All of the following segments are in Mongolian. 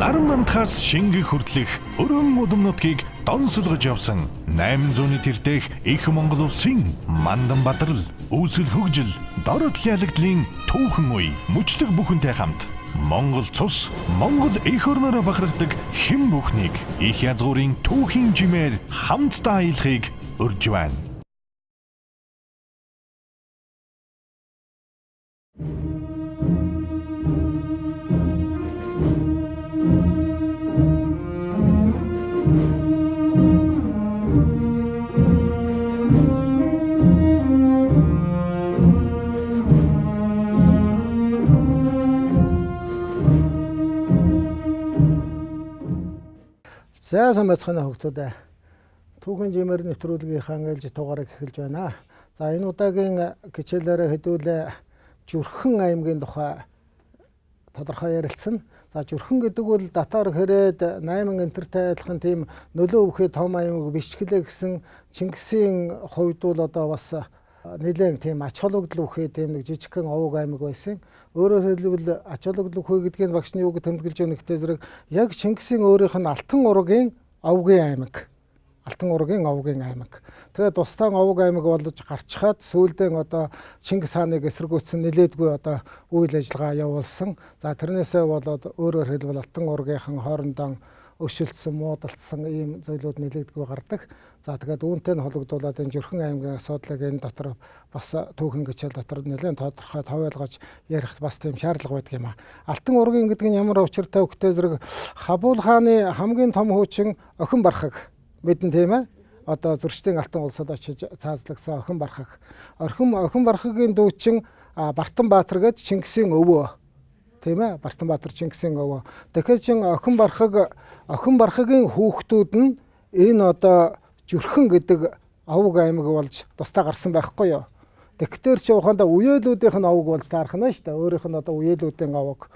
Наранбандхаас Шингэх хүртэлх өргөн удам нутгийг донсолгож явсан 800-ны тэртех их Монгол улсын Мандан Бадрал, Үүсэл хөгжил, Дорот ялагдлын түүхэн үе, мөчлөг бүхэнтэй хамт Монгол цус, Монгол эх орноор бахархдаг хэн бүхнийг их язгуурын түүхийн жимээр хамтдаа аялахыг урьж байна. За сайн байцгаана хүүхдүүд. Түүхэн жимээр нэвтрүүлгийнхаа ээлж дугаарыг эхэлж байна. За энэ удаагийн хичээлээр хэдүүлээ Зүрхэн аймгийн тухай тодорхой ярилцсан. За Зүрхэн гэдэг бол Татар хэрээд 8 энтертэй адилхан тийм нөлөө өвхий том аймаг биш гэлээ гэсэн Чингисийн хувьд бол одоо бас нэлээд тийм ач холбогдол өвхий тийм нэг жижигхэн овог аймаг байсан. Өөрөөр хэлбэл ач холбогдол өвхий гэдгийг багшны үг тэмдэглэж байгаа нэгтэй зэрэг яг Чингисийн өөрийнх нь Алтан ургийн овгийн аймаг. Алтан ургийн овгийн аймаг. Тэгээд тусдаа овог аймаг болж гарчхаад сүүлдээ одоо Чингис хааныг эсэргүүцсэн нэлээдгүй одоо үйл ажиллагаа явуулсан. За тэрнээсээ болоод өөрөөр хэлбэл Алтан ургийнхан хоорондоо өшөлтсөн, муудалцсан ийм зүйлүүд нэлээдгүй гардаг. За тэгээд үүнтэй нь холбогдуулаад энэ Зүрхэн аймгийн асуудлыг энэ дотор бас түүхэн хичээл дотор нэлээд тодорхой товойлгож ярих бас тийм шаардлага байдаг юм аа. Алтан ургийн гэдэг нь ямар учиртай вөхтэй зэрэг Хабул хааны хамгийн том хуучин охин бархаг мэдэн тийм ээ. Одоо зөрчлийн алтан улсад очиж цаазлагсан охин бархаг. Охин бархагийн дүүчин Бартан Баатар гээд Чингисийн өвөө. Тийм ээ, Бартан Баатар Чингисийн өвөө. Тэгэхээр чин охин бархагийн хүүхдүүд нь энэ одоо Зүрхэн гэдэг овог аймаг болж тусдаа гарсан байхгүй юу. Тэгэхээр чи ухаандаа үеэлүүдийнх нь овог болж таарах нь шүү дээ. Өөрийнх нь одоо үеэлүүдийн овог.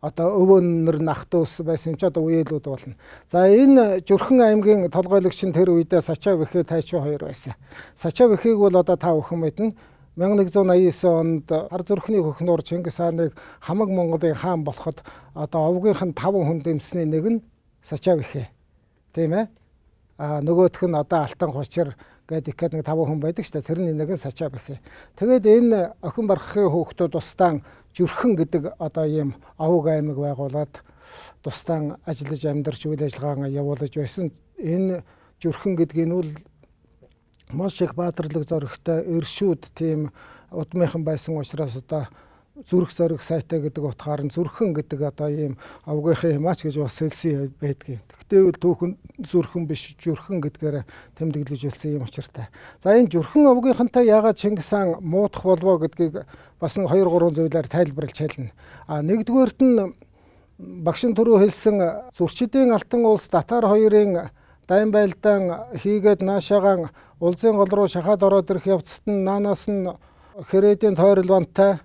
Одоо өвөнөр нах дүүс байсан ч одоо үеэлүүд болно. За энэ Зүрхэн аймгийн толгойлогч нь тэр үедээ Сачаа Бэхэ Тайчуу 2 байсан. Сачаа Бэхийг бол одоо та бүхэн мэднэ. 1189 онд Хар зүрхний хөхнөр Чингис хааныг хамаг Монголын хаан болоход одоо овгийнх нь 5 хүн дэмсний нэг нь Сачаа Бэхэ. Тийм ээ. Нөгөөх нь одоо Алтан хучир гэдэг ихэд нэг 5 хүн байдаг шүү дээ. Тэрний нэг нь Сачаа Бэхэ. Тэгээд энэ охин бархахын хүүхдүүд тусдаа Зүрхэн гэдэг одоо ийм овог аймаг байгуулад тусдаа ажиллаж амьдарч үйл ажиллагаа явуулж байсан. Энэ Зүрхэн гэдгийг нь бол маш их баатарлаг зоригтой эршүүд тийм удмынхан байсан учраас одоо зүрх зориг сайтай гэдэг утгаар нь Зүрхэн гэдэг одоо ийм овгийнхын хэмаач гэж бас хэлсэн байдгийг. Тэгтээ түүхэн Зүрхэн биш Зүрхэн гэдгээр тэмдэглэж үлдсэн юм учиртай. За энэ Зүрхэн овгийнхантай яагаад Чингис хаан муудах болвоо гэдгийг бас 2-3 зүйлээр тайлбарлаж хэлнэ. Нэгдүгээрт нь багшин түрүү хэлсэн зөрчидийн Алтан улс Татар хоёрын дайн байлдаан хийгээд наашаагаан улзын гол руу шахаад ороод ирэх явцад нь наанаас нь Хэрээдийн тойрол бантай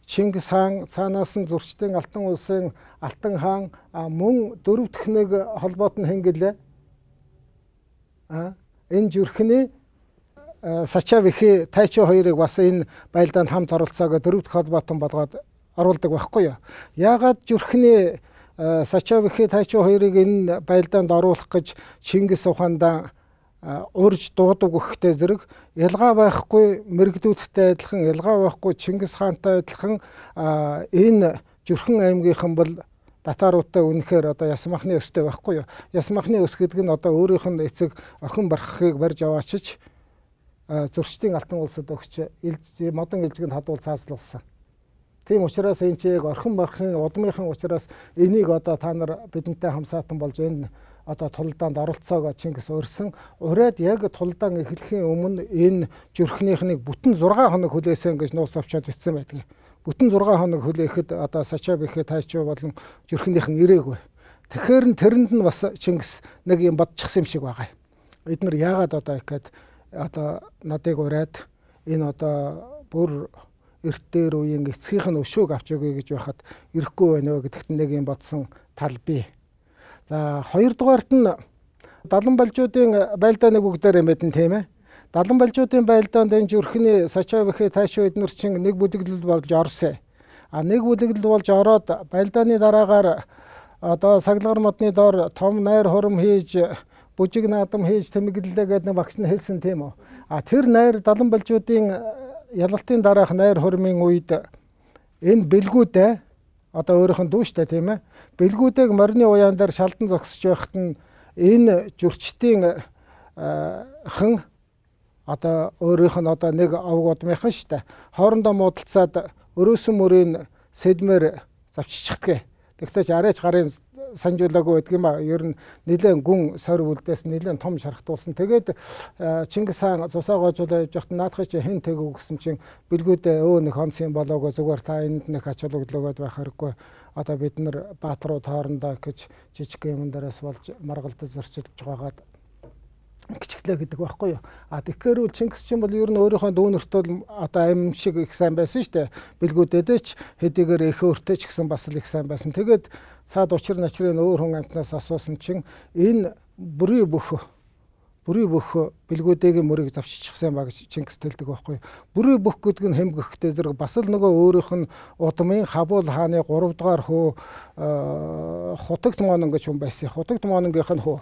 Чингис хаан, цаанаас нь зөрчдийн Алтан улсын Алтан хаан мөн дөрөв дэх нэг холбоот нь хингэлээ. Энэ Зүрхний Сачаа Бэхэ Тайчуу 2-ыг бас энэ байлдаанд хамт оролцоогоо дөрөв дэх холбоотон болгоод оруулдаг байхгүй юу? Яагаад Зүрхний Сачаа Бэхэ Тайчуу 2-ыг энэ байлдаанд оруулах гэж Чингис ухаандаа урьж дуудаг өгөхтэй зэрэг ялгаа байхгүй мэрэгдүүдтэй адилхан ялгаа байхгүй Чингис хаантай адилхан энэ Зүрхэн аймгийнхан бол татаруудтай үнэхээр одоо ясмахны өстэй байхгүй юу. Ясмахны өс гэдэг нь одоо өөрийнх нь эцэг охин бархахыг барьж аваачиж зөрчдийн Алтан улсад өгч модон элжигэнд хадуул цаазлуулсан. Тийм учраас энэ чи яг орхон бархын удмынхан учраас энийг одоо та нар бидэнтэй хамсаатан болж энэ одоо тулдаанд оролцоогоо Чингис урьсан. Ураад яг тулдаан эхлэхийн өмнө энэ Зүрхнийхнийг бүтэн 6 хоног хүлээсэн гэж нуус авчаад бичсэн байдаг. Бүтэн 6 хоног хүлээхэд одоо Сачаа Бэхэ Тайчуу болон Зүрхнийхэн ирээгүй. Тэгэхээр тэрэнд нь бас Чингис нэг юм бодчихсан юм шиг байгаа. Эднэр яагаад одоо ихэд одоо надыг ураад энэ одоо бүр эрт дээр үеийн эцгийнх нь өшөөг авч өгье гэж байхад ирэхгүй байна вэ гэдэгт нэг юм бодсон тал бий. За хоёрдугаарт нь Далан балжуудын байлдааны бүгдээр мэдэн тийм ээ. Далан балжуудын байлдаанд энэ Зүрхний Сачаа Бэхэ Тайчуу эднэр чин нэг бүлэглэл болж орсон. Нэг бүлэглэл болж ороод байлдааны дараагаар одоо саглагар модны доор том найр хурам хийж бүжиг наадам хийж тэмэглэлээ гэдэг нэг багш нь хэлсэн тийм үү. Тэр найр далан балжуудын ялалтын дараах найр хурамын үед энэ бэлгүүдээ одоо өөрийнх нь дүүштэй тийм ээ. Бэлгүүдээг морины уяан дээр шалдан зогсож байхад нь энэ жүрчдийн хан одоо өөрийнх нь одоо нэг авг удмынхан штэ. Хоорондоо муудалцаад өрөөсөн мөрийн сэдмээр завччихдаг. Тэгтээ ч арайч гарын санжуулаагүй байдаг юм а. Ер нь нэлээд гүн сорь үлдээс нэлээд том шархтуулсан. Тэгээд Чингис хаан цусаа гоожуулаа явж байхад наадах чи хэн тэгв гэсэн чинь бэлгүүдээ нэг хомцын болоогоо зүгээр та энд нэг ач холбогдлогоод байх хэрэггүй. Одоо бид нар баатрууд хоорондоо гэж жижиг юм дээрээс болж маргалдаж зорчилж байгаад гिचглээ гэдэг байхгүй юу. Тэгэхээр үл Чингис чинь бол ер нь өөрийнхөө дүүнэртөө одоо амин шиг их сайн байсан шүү дээ. Бэлгүүдээдээ ч хэдийгээр их өөртөө ч гэсэн бас л их сайн байсан. Тэгээд цаад учир начрын өөр хүн амтнаас асуусан чинь энэ бүрий бүх бэлгүүдээгийн мөрийг завшчихсан ба гэж Чингис хэлдэг байхгүй юу. Бүрий бүх гэдэг нь хэм гэхтэй зэрэг бас л нөгөө өөрийнх нь удмын Хабул хааны 3 дугаар хөө Хутагт Монон гэж хүн байсан. Хутагт Мононгийнх нь хөө.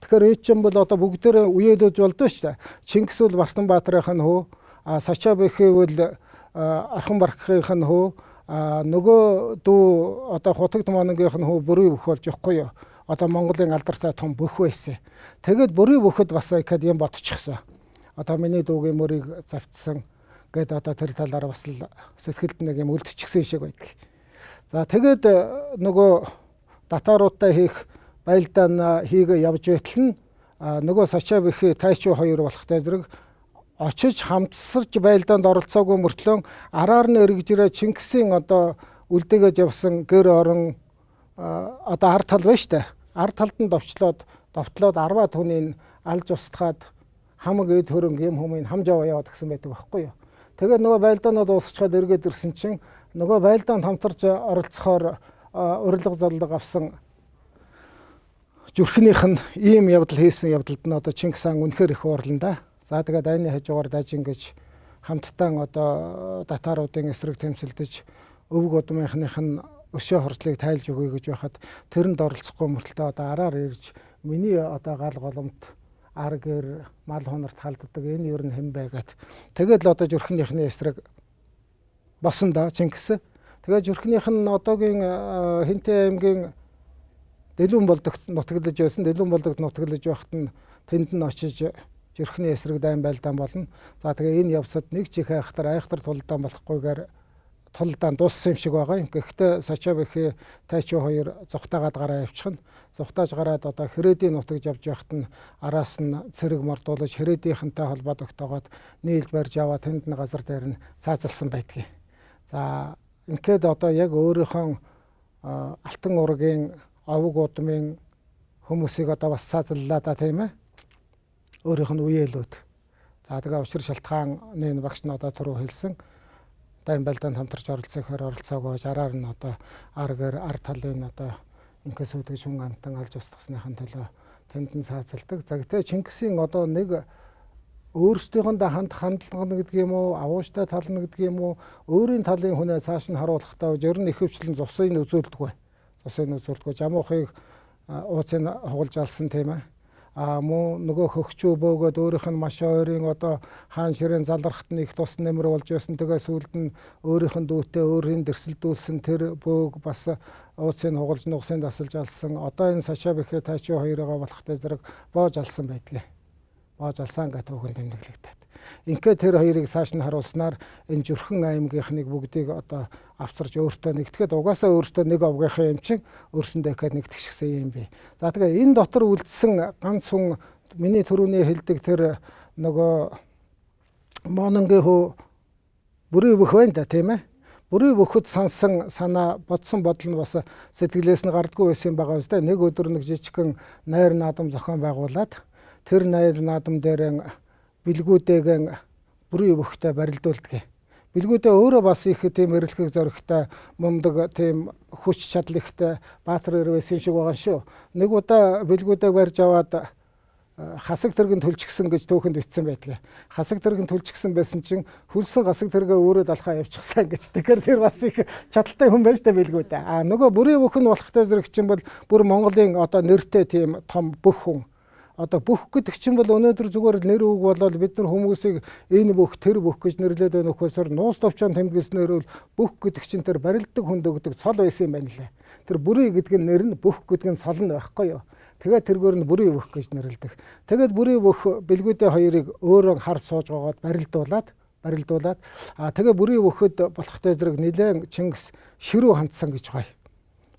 Тэгэхээр ээж чинь бол одоо бүгдээрээ үеэлж болдоо шүү дээ. Чингис бол Бартанбаатарын хөө, Сачаа Бэхээ бол Архан Бархахынх нь хөө, нөгөө дүү одоо Хутагт Мононгийнх нь хөө бүрий бүх болж явахгүй юу. Одоо Монголын алдартай том бүх байсан. Тэгээд бүрий бүхэд бас ихэд юм бодчихсон. Одоо миний дүүгийн мөрийг завтсан гэд одоо тэр талаар бас л сэтгэлд нэг юм үлдчихсэн шиг байдаг. За тэгээд нөгөө татааруудтай хийх байлдаан хийгээ явж байтал нь нөгөө Сачаа Бэхээ Тайчуу хоёр болохтай зэрэг очиж хамтсарч байлдаанд оролцоогүй мөртлөө араар нь эргэж ирээ Чингисийн одоо үлдээгэж явсан гэр орон одоо ард тал байна штэ. Ард талд нь довтлоод 10 түүнийг алж устгаад хамаг эд хөрөнгө юм хүмүүс хамж аваа яваад гисэн байдаг байхгүй юу. Тэгээд нөгөө байлдаанууд дуусчихад эргээд ирсэн чинь нөгөө байлдаанд хамтарч оролцохоор урилга заллага авсан зүрхнийх нь ийм явдал хийсэн явдалд нь одоо Чингис хаан үнэхээр их уурлаа. За тэгээд айны хажуугаар дажин гэж хамтдаа одоо татааруудын эсрэг тэмцэлдэж өвөг удмынхных нь өшөө хорслыг тайлж өгье гэж байхад тэрэнд оролцохгүй мөртөө одоо араар ирж миний одоо гал голомт ар гэр мал хонорт халддаг энэ ер нь хэн бэ гэт. Тэгээд л одоо зүрхнийхний эсрэг босон да Чингис. Тэгээд зүрхнийх нь одоогийн Хинтээ аймгийн Дэлүүн болдогт нутаглаж байсан. Дэлүүн болдогт нутаглаж байхад нь тэнд нь очиж зүрхний эсрэг дайн байлдаан болно. За тэгээ энэ явцад нэг чих айхтар тулдаан болохгүйгээр тулдаан дууссан юм шиг байгаа юм. Гэхдээ Сачаа Бэхээ Тайчуу хоёр зүхтаагаад гараа явчихна. Зүхтааж гараад одоо Хэрээдийн нутагж явж байхад нь араас нь цэрэг мордуулж Хэрээдийнхэнтэй холбоод өгтөөгөөд нийлж барьж яваа тэнд нь газар дээр нь цаазалсан байдгийг. За ингээд одоо яг өөрийнхөө алтан ургийн авг удмын хүмүүсийг одоо бас цаазаллаа да тийм ээ. Өөрийнх нь үеэлүүд. За тэгээ учир шалтгааны багш нь одоо түрүү хэлсэн. Дайн байлдаанд хамтарч оролцохоор оролцоогоо араар нь одоо аргаар ар талын одоо инкээс үүдгэж хүн амтан алж устгасныхын төлөө тэнд нь цаазалдаг. За гэтээ Чингисийн одоо нэг өөрсдийнхөндөө хандлага гэдэг юм уу, авууштай тал нь гэдэг юм уу, өөрийн талын хүнээ цааш нь харуулахдаа ер нь ихэвчлэн зусыг үзүүлдэггүй. Зусыг үзүүлдэггүй. Жамуухыг ууцыг хугалж алсан тийм ээ. Мөн нөгөө хөгчөө бөөгөөд өөрийнх нь маш ойрын одоо хаан ширээн залрахт нь их тус нэмэр болж байсан. Тэгээ сүүлд нь өөрийнх нь дүүтэй өөрийн дэрсэлдүүлсэн тэр бөөг бас ууцыг хугалж нугсыг дасалж алсан. Одоо энэ Сачаа Бэхээ Тайчуу хоёроо болохтой зэрэг боож алсан байдгийг. Боож алсан гэдэг үгэн тэмдэглэгдээд. Ингээд тэр хоёрыг цааш нь харуулснаар энэ Зүрхэн аймгийнхныг бүгдийг одоо авчирч өөртөө нэгтгэхэд угаасаа өөртөө нэг овгийнхаа юм чинь өөрсөндөө ихэд нэгтгэжсэн юм би. За тэгээ энэ дотор үлдсэн ганц хүн миний түрүүний хэлдэг тэр нөгөө Мононгийн хөө бүрий бүх байна да тийм ээ. Бүрий бүхэд сансан санаа бодсон бодол нь бас сэтгэлээс нь гардггүй байсан байгаа үстэй. Нэг өдөр нэг жижигхэн найр наадам зохион байгуулад тэр найр наадам дээр бэлгүүдээгийн бүрий бүхтэй барилдуулдаг. Бэлгүүдээ өөрөө бас их тийм эрэлхэг зоригтой мундаг тийм хүч чадал ихтэй баатар ир байсан шиг байгаа шүү. Нэг удаа бэлгүүдээ барьж аваад хасаг тэрэг нь төлчихсөн гэж түүхэнд бичсэн байдаг. Хасаг тэрэг нь төлчихсөн байсан чинь хөлсөн хасаг тэрэгээ өөрөө далхаа явчихсан гэж. Тэгэхээр тэр бас их чадaltaй хүн байж та билгүй дээ. Нөгөө бүрийн бүх нь болохтой зэрэг чинь бол бүр Монголын одоо нэртэй тийм том бүх хүн. Одоо бүх гэдэг чинь бол өнөөдөр зүгээр нэр үг болоод бид нар хүмүүсийг энэ бүх тэр бүх гэж нэрлээд байна нөхөөсөр нуус товчон тэмдэглэснээр бол бүх гэдэг чинь тэр барилдаг хүнд өгдөг цол байсан юм байна лээ. Тэр бүрий гэдэг нь нэр нь бүх гэдэг нь цол нь байхгүй юу. Тэгээд тэргээр нь бүрий бүх гэж нэрлэдэг. Тэгээд бүрий бүх бэлгүүдээ хоёрыг өөрөө хард сууж гоогаад барилдуулаад тэгээд бүрий бүхэд болохтой зэрэг нэлээд Чингис ширүү хандсан гэж гоё.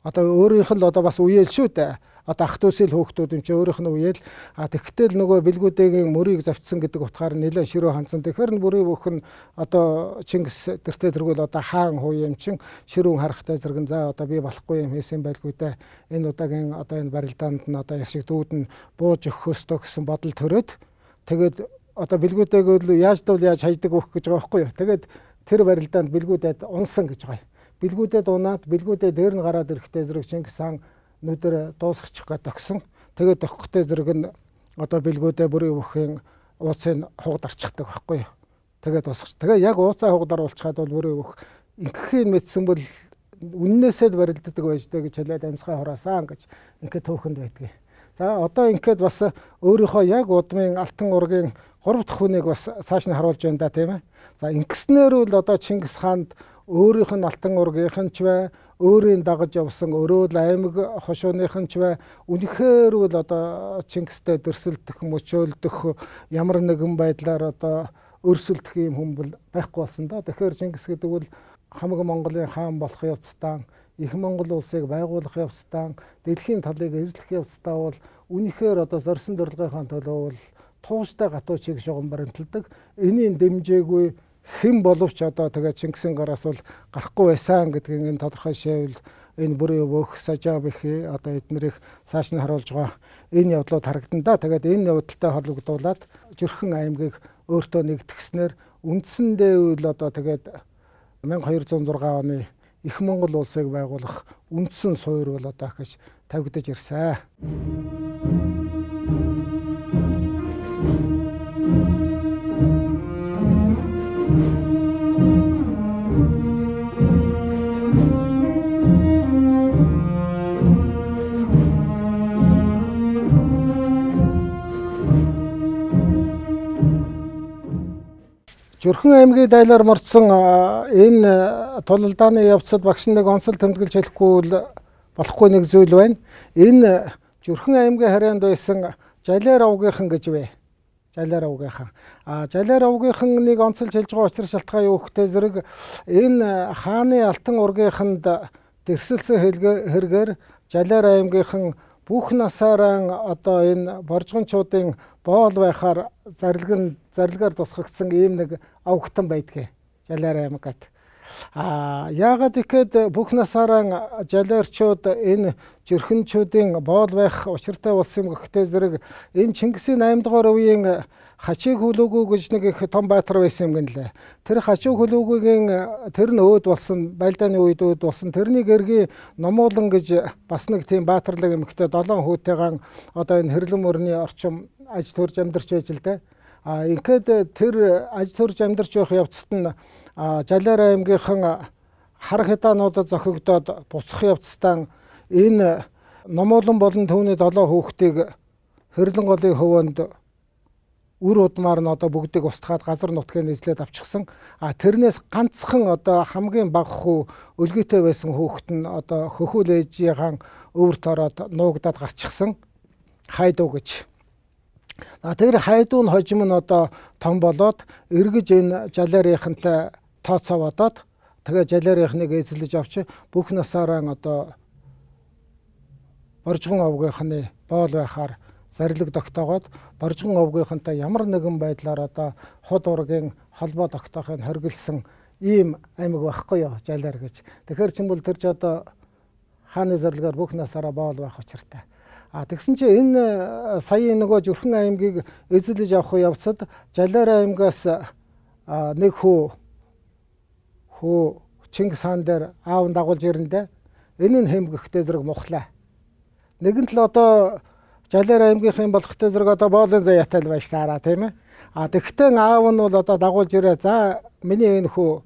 Одоо өөрийнх нь одоо бас үеэл шүү дээ. Одоо ах дүүсэл хөөхтүүд юм чи өөрийнх нь үеэл тэгтэл нөгөө бэлгүүдийн мөрийг завцсан гэдэг утгаар нэлээд ширүү хандсан. Тэгэхээр нь бүрий бүх нь одоо Чингис тэртээ тэргүүл одоо хаан хуу юм чин ширүүн харахтай зэрэг за одоо би болохгүй юм хийсэн байлгүй дээ. Энэ удаагийн одоо энэ барилдаанд нь одоо яшиг дүүд нь бууж өгөхөөстөө гэсэн бодол төрөөд тэгээд одоо бэлгүүдээг яаж хайдаг өгөх гэж байгаа байхгүй юу. Тэгээд тэр барилдаанд бэлгүүдэд унсан гэж байгаа. Бэлгүүдэд унаад бэлгүүдээ дээр нь гараад ирэхтэй зэрэг Чингис хаан нүдэр дуусгачих гээд өгсөн. Тэгээд өгөхтэй зэрэг нь одоо бэлгүүдээ бүрийн бүхэн ууцыг хугдарчихдаг байхгүй юу. Тэгээд дуусгач. Тэгээ яг ууцаа хугдаруулчихад бол бүрийн бүх инхэхийн мэдсэн бол үннээсээ барилддаг байждаг гэж хэлээд амьсгаа хураасан гэж ингээд түүхэнд байдгийг. За одоо ингээд бас өөрийнхөө яг удмын алтан ургийн 3 дахь хүнийг бас цааш нь харуулж байна да тийм ээ. За ингэснээр бол одоо Чингис хаанд өөрийнх нь алтан ургийнх нь ч бай, өөрийн дагаж явсан өрөөл аймаг хошууных нь ч бай, үнэхээр бол одоо Чингистэй дэрсэлдэх, мөчөөлдөх ямар нэгэн байдлаар одоо өрсөлдөх юм хүн бол байхгүй болсон да. Тэгэхээр Чингис гэдэг бол хамаг Монголын хаан болох явцдаа, их Монгол улсыг байгуулах явцдаа, дэлхийн талыг эзлэх явцдаа бол үнэхээр одоо зорьсон зорилгынхаа төлөө бол тууштай гатуу чиг шугам баримталдаг. Энийн дэмжээгүй хэн боловч одоо тэгээ Чингисийн гараас бол гарахгүй байсан гэдгийг энэ тодорхой шийвэл энэ бүрийн бүх сажаав их одоо эднэрийг цааш нь харуулж байгаа энэ явдлууд харагдан да. Тэгээд энэ явдалтай холбогдуулаад Жөрхөн аймгийг өөртөө нэгтгэснээр үндсэндээ үл одоо тэгээд 1206 оны их Монгол улсыг байгуулах үндсэн суурь бол одоо гэж тавигдаж ирсэн. Жөрхөн аймгийн дайлаар мордсон энэ тулалдааны явцад багш нэг онцол тэмдэглэж хэлэхгүй болохгүй нэг зүйл байна. Энэ Жөрхөн аймгийн харьяанд байсан Жалиар авгийнхан гэж бай. Жалиар авгийнхан. Жалиар авгийнхан нэг онцолж хэлж байгаа учир шалтгаан юу гэхтэй зэрэг энэ хааны алтан ургийнханд дэрсэлсэн хэрэгээр Жалиар аймгийнхан бүх насаараа одоо энэ боржгончуудын боол байхаар зарилгаар тусгагдсан ийм нэг авгтан байдгийг Жалиар аймагт. Яагаад гэхэд бүх насаараа Жалиарчууд энэ Жөрхөнчүүдийн боол байх учиртай болсон юм гэхтэй зэрэг энэ Чингисийн 8 дугаар үеийн Хачиг хөлөөгөө гэж нэг их том баатар байсан юм гэнэ лээ. Тэр Хачиг хөлөөгөөгийн тэр нь өөд болсон, байлдааны үед өөд болсон. Тэрний гэргий Номуулан гэж бас нэг тийм баатарлаг эмэгтэй 7 хүүтэйгэн одоо энэ хэрлэн мөрний орчим аж төрж амьдарч байж л дээ. Ингээд тэр аж төрж амьдарч байх явцад нь Жалиар аймгийнхан хар хятаануудад зохигдоод буцах явцдаа энэ Номуулан болон түүний 7 хүүхдийг хэрлэн голын хөвөнд үр удмаар нь одоо бүгдийг устгаад газар нутгийг эзлээд авчихсан. Тэрнээс ганцхан одоо хамгийн бага хүү өлгийтэй байсан хүүхэд нь одоо хөхүүл ээжийнхэн өвөрт ороод нуугдаад гарчихсан. Хайдуу гэж. Тэр хайдуу нь хожим нь одоо том болоод эргэж энэ Жалиарынхантай тооцоо бодоод тэгээ Жалиарынхныг эзлэж авч бүх насаараа одоо Боржгон овгийнхны боол байхаар зарилэг тогтоогоод Боржгон овгийнхантай ямар нэгэн байдлаар одоо худ ургийн холбоо тогтоохыг хоригдсан ийм аймаг байхгүй юу Жалиар гэж. Тэгэхээр чинь бол тэр ч одоо хааны зарилгаар бүх насаараа боол байх учиртай. Тэгсэн чинь энэ саяын нөгөө Жөрхөн аймгийг эзэлж авах явцад Жалиар аймгаас нэг хүү Чингис хаан дээр аав нь дагуулж ирэндээ энэ нь хэм гэхтэй зэрэг мухлаа. Нэгэн тал одоо Жалиар аймгийнхан болохтой зэрэг одоо боолын заяатай л байж таараа тийм ээ. Тэгтээ аав нь бол одоо дагуулж ирээ. За миний энэ хүү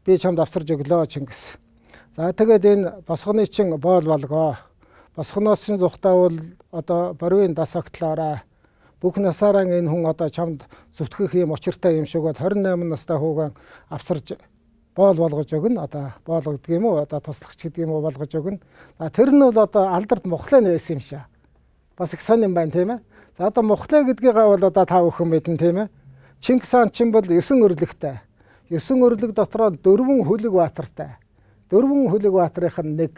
би чамд авсарж өглөө Чингис. За тэгээд энэ босгоны чин боол болгоо. Босгоноос чинь зүхтаавал одоо борвын дас огтлоорой. Бүх насаараа энэ хүн одоо чамд зүтгэх юм учиртай юм шиг бол 28 настай хүүгэн авсарж боол болгож өгнө. Одоо боол гэдэг юм уу? Одоо туслагч гэдэг юм уу болгож өгнө. Тэр нь бол одоо алдарт мухлын байсан юм шээ. Бас их сонирн байна тийм ээ. За одоо мухлаа гэдгийг бол одоо та бүхэн мэднэ тийм ээ. Чингис хаан чинь бол 9 өрлөгтэй. 9 өрлөг дотроо 4 хөлөг баатартай. 4 хөлөг баатарынх нь нэг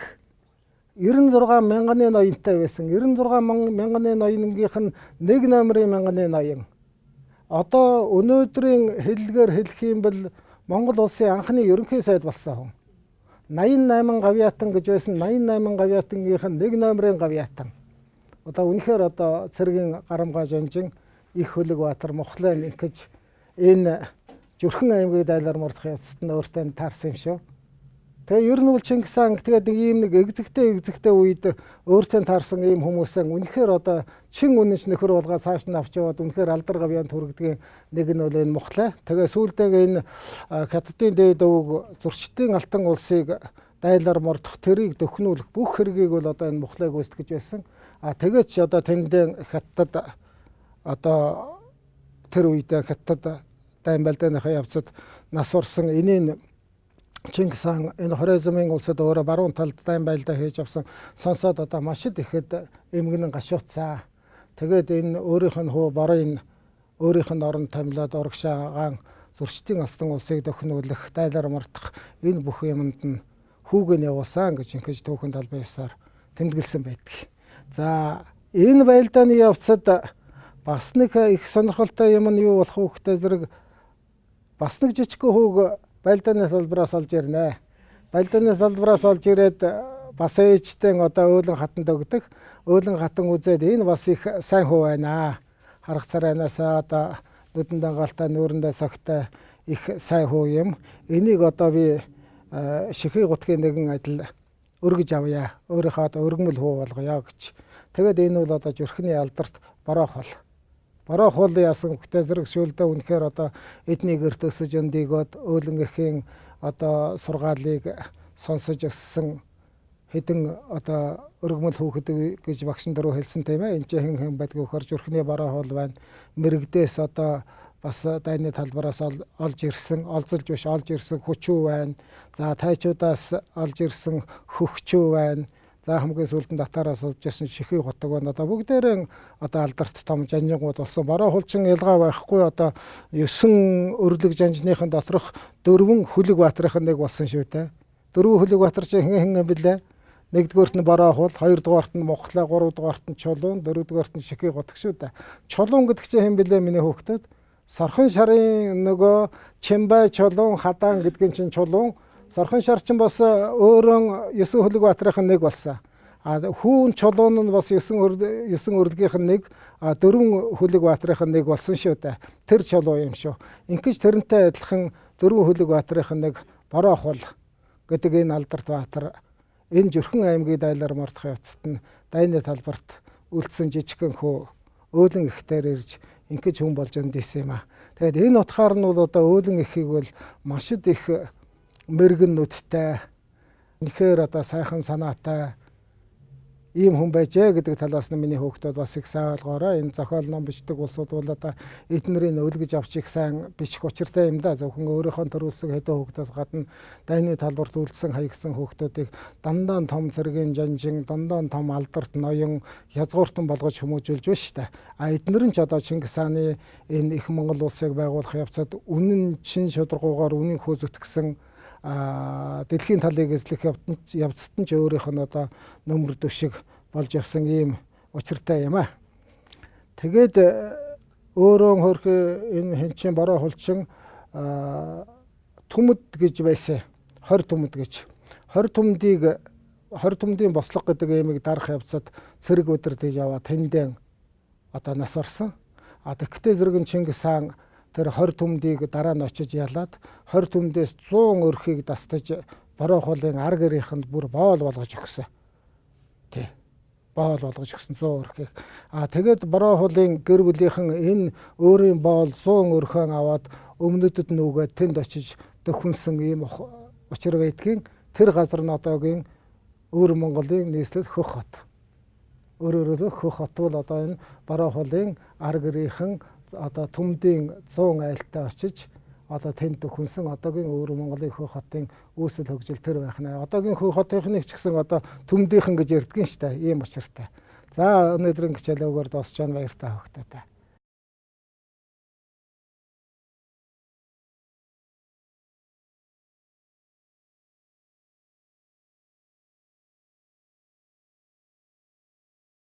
96 мянганы ноёнтой байсан. 96 мянганы ноёнгийнх нь нэг номерын мянганы ноён. Одоо өнөөдрийн хэллэгээр хэлэх юм бол Монгол улсын анхны ерөнхий сайд болсон хүн. 88 гавьяатан гэж байсан. 88 гавьяатангийнх нь нэг номерын гавьяатан. Одоо үнэхээр одоо цэргийн гарамгай жанжин их хөлөг баатар мухлын ингэж энэ Зүрхэн аймгийн дайлаар мордох явцад нь өөртөө таарсан юм шүү. Тэгээ ер нь бол Чингис хаан тэгээд ийм нэг экзэгтэй үед өөртөө таарсан ийм хүмүүсээ үнэхээр одоо чин үнэнч нөхөр болгоо цааш нь авч яваад үнэхээр алдар гавьяанд хүргэдэг нэг нь бол энэ мухлаа. Тэгээ сүүлдээ энэ хятадын дээд өвөг зурчдын алтан улсыг дайлаар мордох тэрийг дөхнүүлэх бүх хэргийг бол одоо энэ мухлыг гүйцэтгэж байсан. Тэгээд ч одоо тэндээ хятад одоо тэр үедээ хятад дайн байлдааныхаа явцад нас орсон энийн Чингис хаан энэ Хорезмын улсад өөрөө баруун талд дайн байлдаа хийж авсан сонсоод одоо маш ихэд эмгэнэн гашууцаа. Тэгээд энэ өөрийнх нь хуу борын өөрийнх нь орон томилоод урагшаагаан зурчдын алтан улсыг дөхнүүлэх, дайлаар мордох энэ бүх юмд нь хүүгэн явуулсан гэж ингэж түүхэн талбайсаар тэмдэглэсэн байдаг. За энэ байлдааны явцад бас нэг их сонирхолтой юм нь юу болох вэ гэхээр зэрэг бас нэг жижиг хүүг байлдааны салбараас олж ирнэ. Байлдааны салбараас олж ирээд бас ээжтэй одоо өөлөн хатанд өгдөг. Өөлөн хатан үзээд энэ бас их сайн хүү байна. Харах царайнаасаа одоо нүдэн дангаалтай нүүрэндээ согтой их сайн хүү юм. Энийг одоо би шихий гутгийн нэгэн адил өргөж авъя. Өөрийнхөө одоо өргөмөл хүү болгоё гэж. Тэгээд энэ бол одоо зүрхний алдарт бороо хол. Бороо хол яасан гэхдээ зэрэг шүүлдэ үнэхээр одоо эдний гэрт өсөж өндийгөөд өөлөнгөхийн одоо сургаалыг сонсож өссөн хэдэн одоо өргөмөл хүүхэд гэж багшин дөрөв хэлсэн тийм ээ. Энд чинь хэн байдг вөхөр зүрхний бороо хол байна. Мэрэгдээс одоо бас дайны талбараас олж ирсэн, олзолж биш олж ирсэн хүчүү байна. За тайчуудаас олж ирсэн хөхчүү байна. За хамгийн сүүлдэн татараас олж ирсэн шихий гутаг байна. Одоо бүгдээрээ одоо алдарт том жанжингууд болсон. Бороо хулчин ялгаа байхгүй одоо 9 өрлөг жанжныхын доторх 4 хөлөг баатарын нэг болсон шүү дээ. 4 хөлөг баатар чинь хэн бэлээ? Нэгдүгээрт нь бороо хул, хоёрдугаарт нь мухлаа, гуравдугаарт нь чулуун, дөрөвдүгээрт нь шихий гутаг шүү дээ. Чулуун гэдэг чинь хэн бэлээ миний хүүхдэд? Сархан шарын нөгөө Чимбай чулуун хадаан гэдгийн чинь чулуун. Сархан шар чинь бас өөрөө 9 хөлөг баатарын нэг болсон. Хүүн чулуун нь бас 9 өрлөгийнх нь нэг, 4 хөлөг баатарын нэг болсон шүү дээ. Тэр чулуу юм шүү. Инхэж тэрнтэй адилхан 4 хөлөг баатарын нэг бороо хул гэдэг энэ алдарт баатар энэ Зүрхэн аймгийн дайлаар мордох явцад нь дайны талбарт үлдсэн жижигхэн хөө өөлөн ихтээр ирж инхэж хүн болж өндийсэн юм аа. Тэгээд энэ утгаар нь бол одоо өөлөн ихийг бол маш их мэрэгэн нүдтэй үнэхээр одоо сайхан санаатай ийм хүн байжээ гэдэг талаас нь миний хүүхдүүд бас их сайн ойлгоорой. Энэ зохиол ном бичдэг улсууд бол одоо эднэрийн өлгөж авч их сайн бичих учиртай юм да. Зөвхөн өөрийнхөө төрүүлсэн хэдэн хүүхдээс гадна дайны талбарт үлдсэн хаягдсан хүүхдүүдийг дандаа том цэргийн жанжин, дандаа том алдарт ноён язгууртан болгож хүмүүжүүлж байна шүү дээ. Эднэр нь ч одоо Чингис хааны энэ их Монгол улсыг байгуулах явцад үнэн чин шударгуугаар үнэн хөөзөтгсөн дэлхийн талыг эзлэх явцад нь ч өөрийнх нь одоо нөмөр дэвшиг болж явсан ийм учиртай юм аа. Тэгээд өөрөө хөрхи энэ хэнчин бороо хулчин түмэд гэж байсан. 20 түмэд гэж. 20 түмдийн бослого гэдэг ямиг дарах явцад цэрэг удирдах яваа тэндэн одоо нас орсон. Тэгтээ зэрэг нь Чингис хаан тэр 20 түмдийг дараа нь очиж ялаад 20 түмдээс 100 өрхийг дастаж бороо хулын ар гэрийнхэнд бүр боол болгож өгсөн. Тий. боол болгож өгсөн 100 өрхийг. Тэгээд Бороо хуулын гэр бүлийнхэн энэ өөрийн боол 100 өрхөн аваад өмнөдөд нүгээд тэнд очиж дөхөнсөн ийм учир байдгийн тэр газар нь одоогийн Өвөр Монголын нийслэл Хөх хот. Өөрөөр Хөх хот бол одоо энэ Бороо хуулын ар гэрийнхэн одоо Түмдийн 100 айлтаа очиж одоо тэнд дөхөнсөн одоогийн Өвөр Монголын Хөх хотын үүсэл хөгжил тэр байх нэ. Одоогийн Хөх хотынхныг ч гэсэн одоо Түмдийнхэн гэж ярьдгийн штэ ийм учиртай. За өнөөдрийн хичээлээ өгөр дуусч байна баяртай хөгтөөтэй.